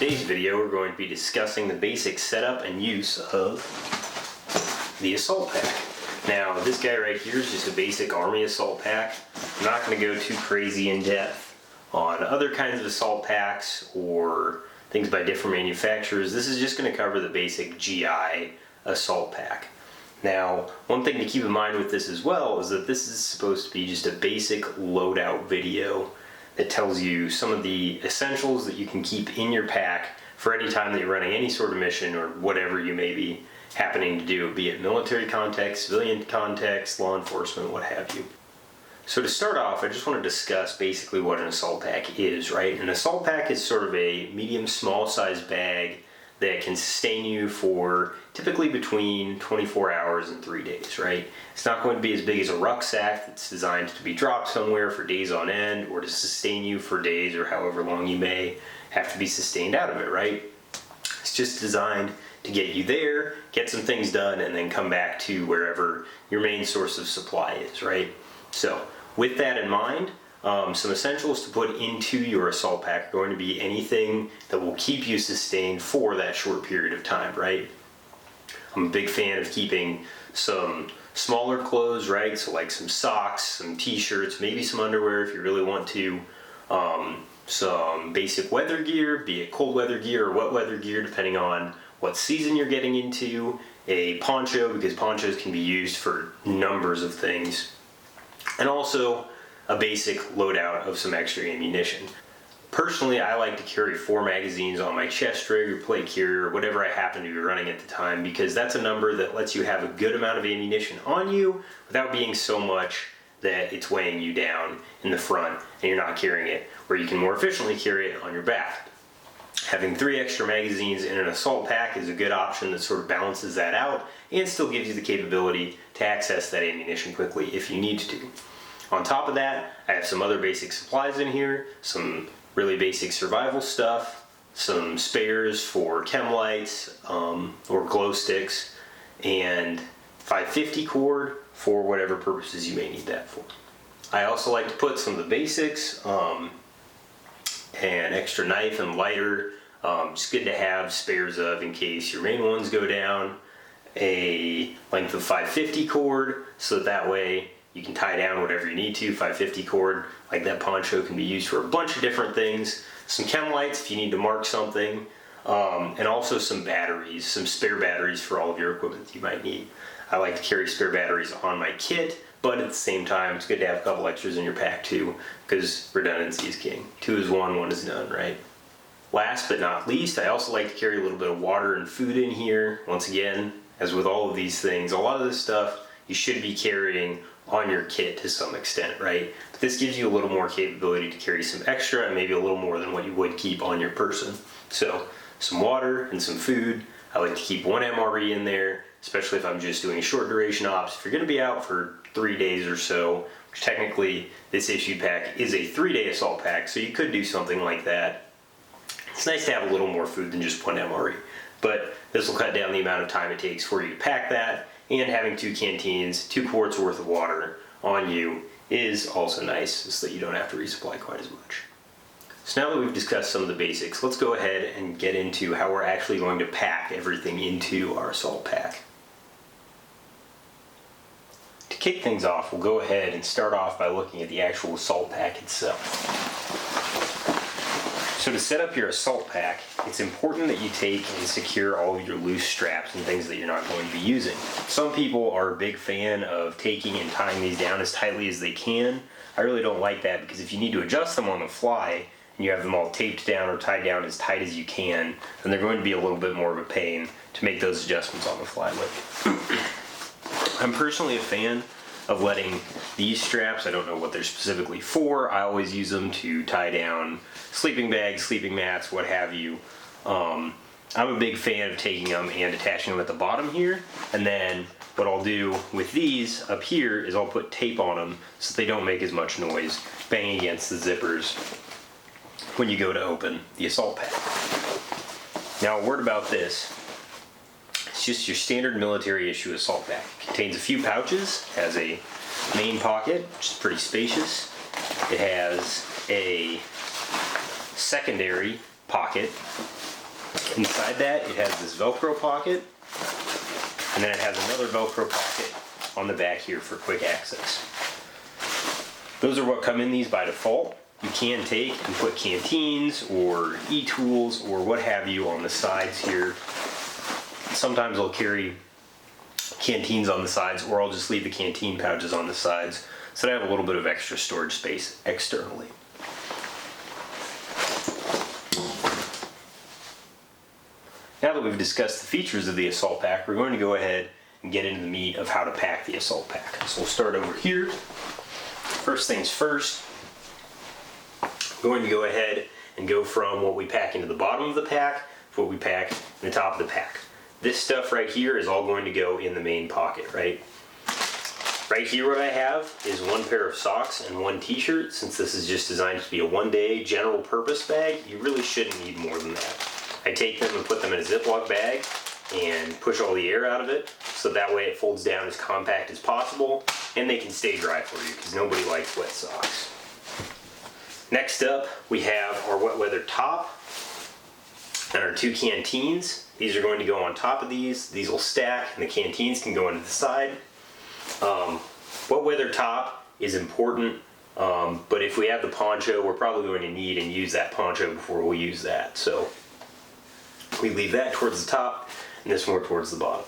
today's video, we're going to be discussing the basic setup and use of the assault pack. Now, this guy right here is just a basic Army assault pack. I'm not going to go too crazy in depth on other kinds of assault packs or things by different manufacturers. This is just going to cover the basic GI assault pack. Now, one thing to keep in mind with this as well is that this is supposed to be just a basic loadout video that tells you some of the essentials that you can keep in your pack for any time that you're running any sort of mission or whatever you may be happening to do, be it military context, civilian context, law enforcement, what have you. So to start off, I just want to discuss basically what an assault pack is, right? An assault pack is sort of a medium small size bag that can sustain you for typically between 24 hours and 3 days, right? It's not going to be as big as a rucksack that's designed to be dropped somewhere for days on end or to sustain you for days or however long you may have to be sustained out of it, right? It's just designed to get you there, get some things done, and then come back to wherever your main source of supply is, right? So with that in mind, some essentials to put into your assault pack are going to be anything that will keep you sustained for that short period of time, right? I'm a big fan of keeping some smaller clothes, right? So like some socks, some t-shirts, maybe some underwear if you really want to, some basic weather gear, be it cold weather gear or wet weather gear, depending on what season you're getting into, a poncho, because ponchos can be used for numbers of things, and also a basic loadout of some extra ammunition. Personally, I like to carry 4 magazines on my chest rig or plate carrier, or whatever I happen to be running at the time, because that's a number that lets you have a good amount of ammunition on you without being so much that it's weighing you down in the front and you're not carrying it, where you can more efficiently carry it on your back. Having 3 extra magazines in an assault pack is a good option that sort of balances that out and still gives you the capability to access that ammunition quickly if you need to. On top of that, I have some other basic supplies in here, some really basic survival stuff, some spares for chem lights or glow sticks, and 550 cord for whatever purposes you may need that for. I also like to put some of the basics, an extra knife and lighter, just good to have spares of in case your main ones go down, a length of 550 cord so that way you can tie down whatever you need to. 550 cord, like that poncho, can be used for a bunch of different things. Some chem lights if you need to mark something, and also some batteries, some spare batteries for all of your equipment that you might need. I like to carry spare batteries on my kit, but at the same time, it's good to have a couple extras in your pack too, because redundancy is king. 2 is 1, 1 is none, right? Last but not least, I also like to carry a little bit of water and food in here. Once again, as with all of these things, a lot of this stuff you should be carrying on your kit to some extent, right? But this gives you a little more capability to carry some extra and maybe a little more than what you would keep on your person. So some water and some food. I like to keep 1 MRE in there, especially if I'm just doing short duration ops. If you're going to be out for 3 days or so, which technically this issued pack is a 3-day assault pack, so you could do something like that. It's nice to have a little more food than just 1 MRE, but this will cut down the amount of time it takes for you to pack that. And having 2 canteens, 2 quarts worth of water on you is also nice, so that you don't have to resupply quite as much. So now that we've discussed some of the basics, let's go ahead and get into how we're actually going to pack everything into our assault pack. To kick things off, we'll go ahead and start off by looking at the actual assault pack itself. So to set up your assault pack, it's important that you take and secure all of your loose straps and things that you're not going to be using. Some people are a big fan of taking and tying these down as tightly as they can. I really don't like that, because if you need to adjust them on the fly and you have them all taped down or tied down as tight as you can, then they're going to be a little bit more of a pain to make those adjustments on the fly with. I'm personally a fan of letting these straps, I don't know what they're specifically for, I always use them to tie down sleeping bags, sleeping mats, what have you. I'm a big fan of taking them and attaching them at the bottom here, and then what I'll do with these up here is I'll put tape on them so they don't make as much noise banging against the zippers when you go to open the assault pack. Now a word about this. It's just your standard military issue assault pack. It contains a few pouches, has a main pocket, which is pretty spacious. It has a secondary pocket Inside that, it has this Velcro pocket, and then it has another Velcro pocket on the back here for quick access. Those are what come in these by default. You can take and put canteens or e-tools or what have you on the sides here. Sometimes I'll carry canteens on the sides, or I'll just leave the canteen pouches on the sides so that I have a little bit of extra storage space externally. Now that we've discussed the features of the assault pack, we're going to go ahead and get into the meat of how to pack the assault pack. So we'll start over here. First things first, we're going to go ahead and go from what we pack into the bottom of the pack to what we pack in the top of the pack. This stuff right here is all going to go in the main pocket, right? Right here what I have is one pair of socks and one t-shirt. Since this is just designed to be a one-day general purpose bag, you really shouldn't need more than that. I take them and put them in a Ziploc bag and push all the air out of it, so that way it folds down as compact as possible and they can stay dry for you because nobody likes wet socks. Next up, we have our wet weather top and our two canteens. These are going to go on top of these. These will stack and the canteens can go into the side. Wet weather top is important, but if we have the poncho, we're probably going to need and use that poncho before we use that. So we leave that towards the top and this more towards the bottom.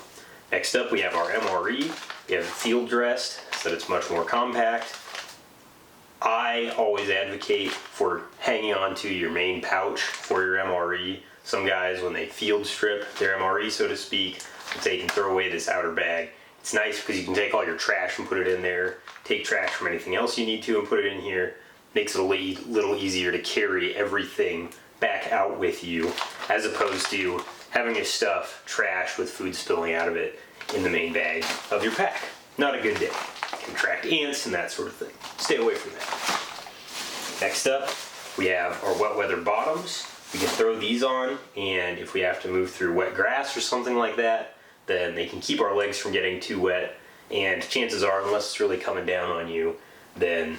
Next up, we have our MRE. We have it field dressed so that it's much more compact. I always advocate for hanging on to your main pouch for your MRE. Some guys, when they field strip their MRE, so to speak, they can throw away this outer bag. It's nice because you can take all your trash and put it in there, take trash from anything else you need to and put it in here. Makes it a little easier to carry everything back out with you, as opposed to having your stuff trash with food spilling out of it in the main bag of your pack. Not a good day. Can attract ants and that sort of thing. Stay away from that. Next up, we have our wet weather bottoms. We can throw these on, and if we have to move through wet grass or something like that, then they can keep our legs from getting too wet, and chances are, unless it's really coming down on you, then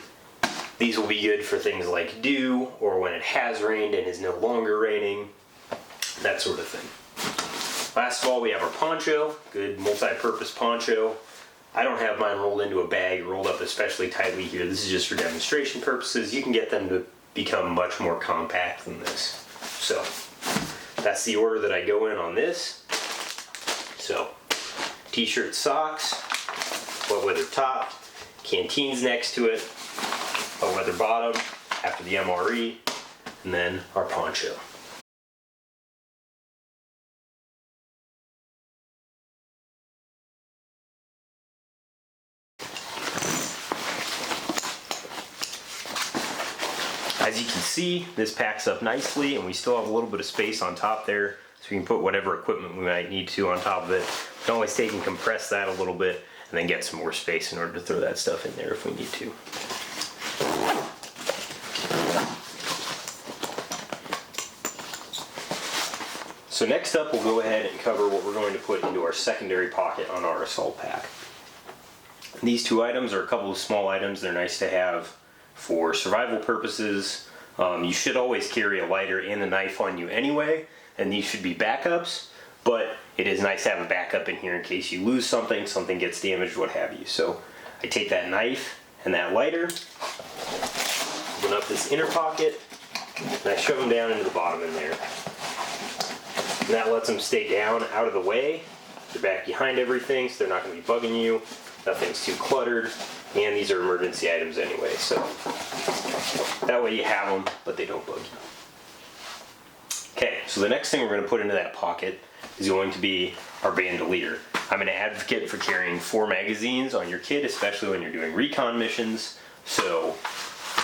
these will be good for things like dew, or when it has rained and is no longer raining, that sort of thing. Last of all, we have our poncho, good multi-purpose poncho. I don't have mine rolled into a bag, rolled up especially tightly here. This is just for demonstration purposes. You can get them to become much more compact than this. So that's the order that I go in on this. So t-shirt, socks, wet weather top, canteens next to it, wet weather bottom after the MRE, and then our poncho. As you can see, this packs up nicely and we still have a little bit of space on top there, so we can put whatever equipment we might need to on top of it. We can always take and compress that a little bit and then get some more space in order to throw that stuff in there if we need to. So next up, we'll go ahead and cover what we're going to put into our secondary pocket on our assault pack. These two items are a couple of small items. They're nice to have for survival purposes. You should always carry a lighter and a knife on you anyway, and these should be backups, but it is nice to have a backup in here in case you lose something, something gets damaged, what have you. So I take that knife and that lighter, open up this inner pocket, and I shove them down into the bottom in there. And that lets them stay down out of the way. They're back behind everything, so they're not going to be bugging you. Nothing's too cluttered, and these are emergency items anyway, so that way you have them, but they don't bug you. Okay, so the next thing we're going to put into that pocket is going to be our bandolier. I'm an advocate for carrying 4 magazines on your kit, especially when you're doing recon missions. So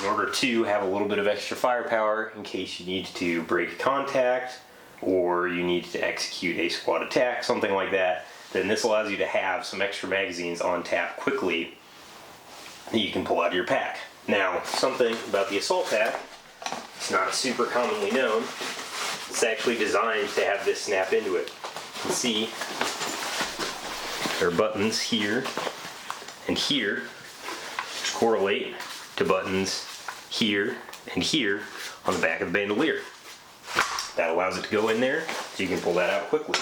in order to have a little bit of extra firepower in case you need to break contact or you need to execute a squad attack, something like that, then this allows you to have some extra magazines on tap quickly that you can pull out of your pack. Now, something about the assault pack, it's not super commonly known. It's actually designed to have this snap into it. You can see there are buttons here and here which correlate to buttons here and here on the back of the bandolier. That allows it to go in there. As so you can pull that out quickly.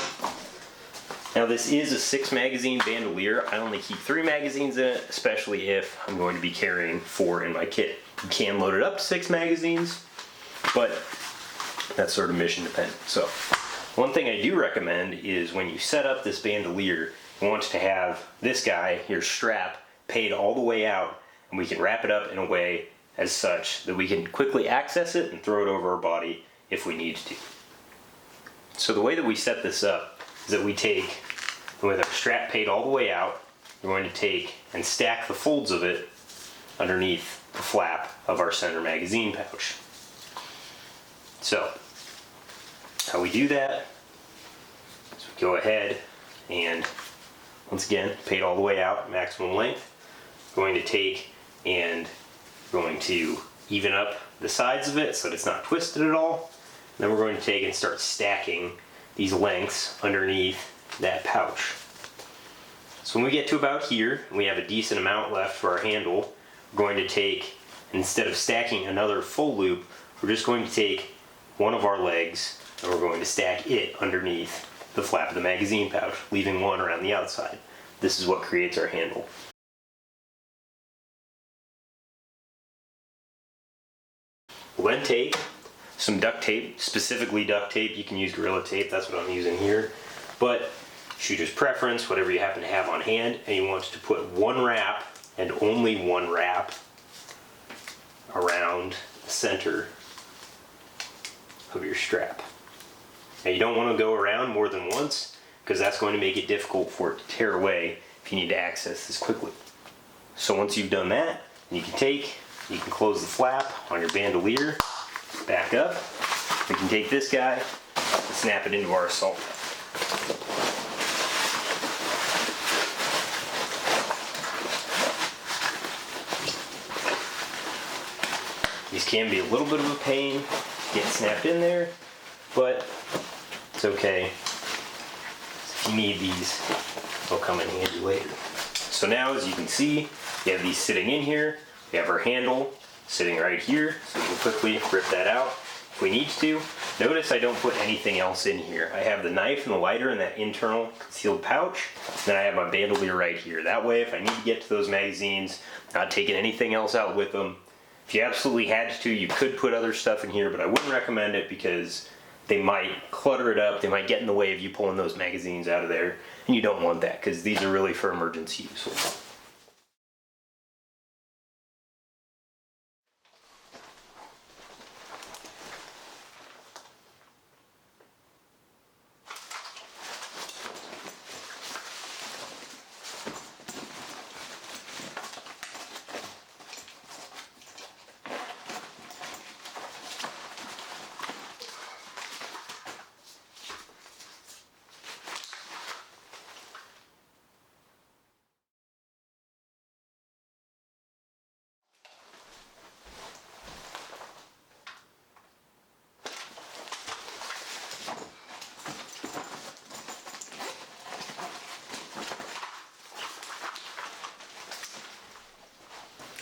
Now this is a 6 magazine bandolier. I only keep 3 magazines in it, especially if I'm going to be carrying 4 in my kit. You can load it up to 6 magazines, but that's sort of mission dependent. So one thing I do recommend is when you set up this bandolier, you want to have this guy, your strap, paid all the way out, and we can wrap it up in a way as such that we can quickly access it and throw it over our body if we need to. So the way that we set this up is that we take, with our strap paid all the way out, we're going to take and stack the folds of it underneath the flap of our center magazine pouch. So how we do that is we go ahead and, once again, paid all the way out, maximum length, going to take and going to even up the sides of it so that it's not twisted at all. And then we're going to take and start stacking these lengths underneath that pouch. So when we get to about here, and we have a decent amount left for our handle, we're going to take, instead of stacking another full loop, we're just going to take one of our legs and we're going to stack it underneath the flap of the magazine pouch, leaving one around the outside. This is what creates our handle. We'll then take some duct tape, specifically duct tape. You can use Gorilla Tape, that's what I'm using here. But shooter's preference, whatever you happen to have on hand, and you want to put one wrap, and only one wrap, around the center of your strap. Now you don't want to go around more than once, because that's going to make it difficult for it to tear away if you need to access this quickly. So once you've done that, you can close the flap on your bandolier, back up. We can take this guy and snap it into our assault pack. These can be a little bit of a pain to get snapped in there, but it's okay. If you need these, they'll come in handy later. So now, as you can see, we have these sitting in here. We have our handle sitting right here, so we can quickly rip that out if we need to. Notice I don't put anything else in here. I have the knife and the lighter in that internal concealed pouch, then I have my bandolier right here. That way, if I need to get to those magazines, not taking anything else out with them. If you absolutely had to, you could put other stuff in here, but I wouldn't recommend it because they might clutter it up, they might get in the way of you pulling those magazines out of there, and you don't want that because these are really for emergency use.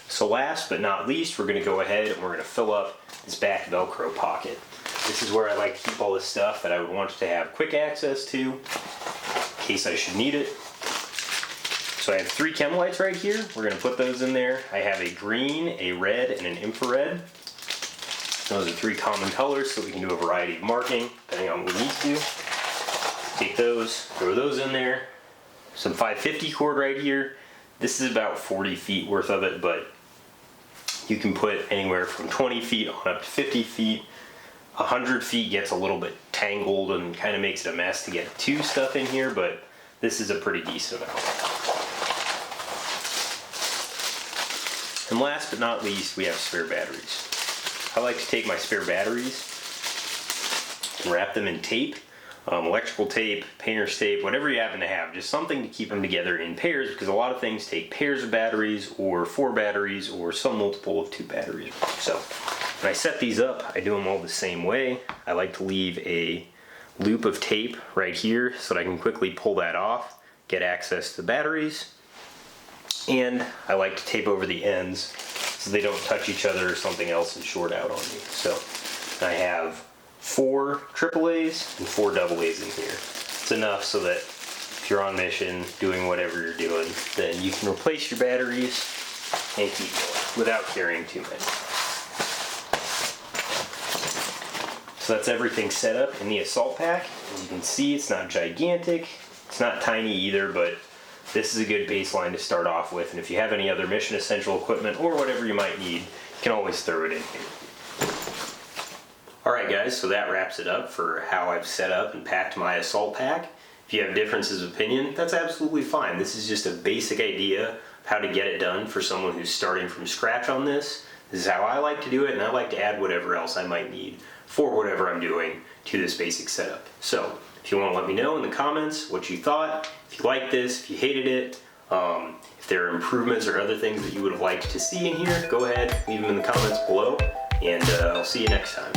So last but not least, we're going to go ahead and we're going to fill up this back Velcro pocket. This is where I like to keep all this stuff that I would want to have quick access to in case I should need it. So I have 3 chem lights right here. We're going to put those in there. I have a green, a red, and an infrared. Those are 3 common colors, so we can do a variety of marking depending on what we need to do. Take those, throw those in there. Some 550 cord right here. This is about 40 feet worth of it, but you can put anywhere from 20 feet on up to 50 feet. 100 feet gets a little bit tangled and kind of makes it a mess to get to stuff in here, but this is a pretty decent amount. And last but not least, we have spare batteries. I like to take my spare batteries and wrap them in tape. Electrical tape, painter's tape, whatever you happen to have, just something to keep them together in pairs, because a lot of things take pairs of batteries or 4 batteries or some multiple of 2 batteries. So when I set these up, I do them all the same way. I like to leave a loop of tape right here so that I can quickly pull that off, get access to the batteries, and I like to tape over the ends so they don't touch each other or something else and short out on me. So I have 4 AAAs and 4 AA's in here. It's enough so that if you're on mission, doing whatever you're doing, then you can replace your batteries and keep going without carrying too many. So that's everything set up in the assault pack. As you can see, it's not gigantic, it's not tiny either, but this is a good baseline to start off with. And if you have any other mission essential equipment or whatever you might need, you can always throw it in here. Alright guys, so that wraps it up for how I've set up and packed my assault pack. If you have differences of opinion, that's absolutely fine. This is just a basic idea of how to get it done for someone who's starting from scratch on this. This is how I like to do it, and I like to add whatever else I might need for whatever I'm doing to this basic setup. So if you want to let me know in the comments what you thought, if you liked this, if you hated it, if there are improvements or other things that you would have liked to see in here, go ahead, leave them in the comments below, and I'll see you next time.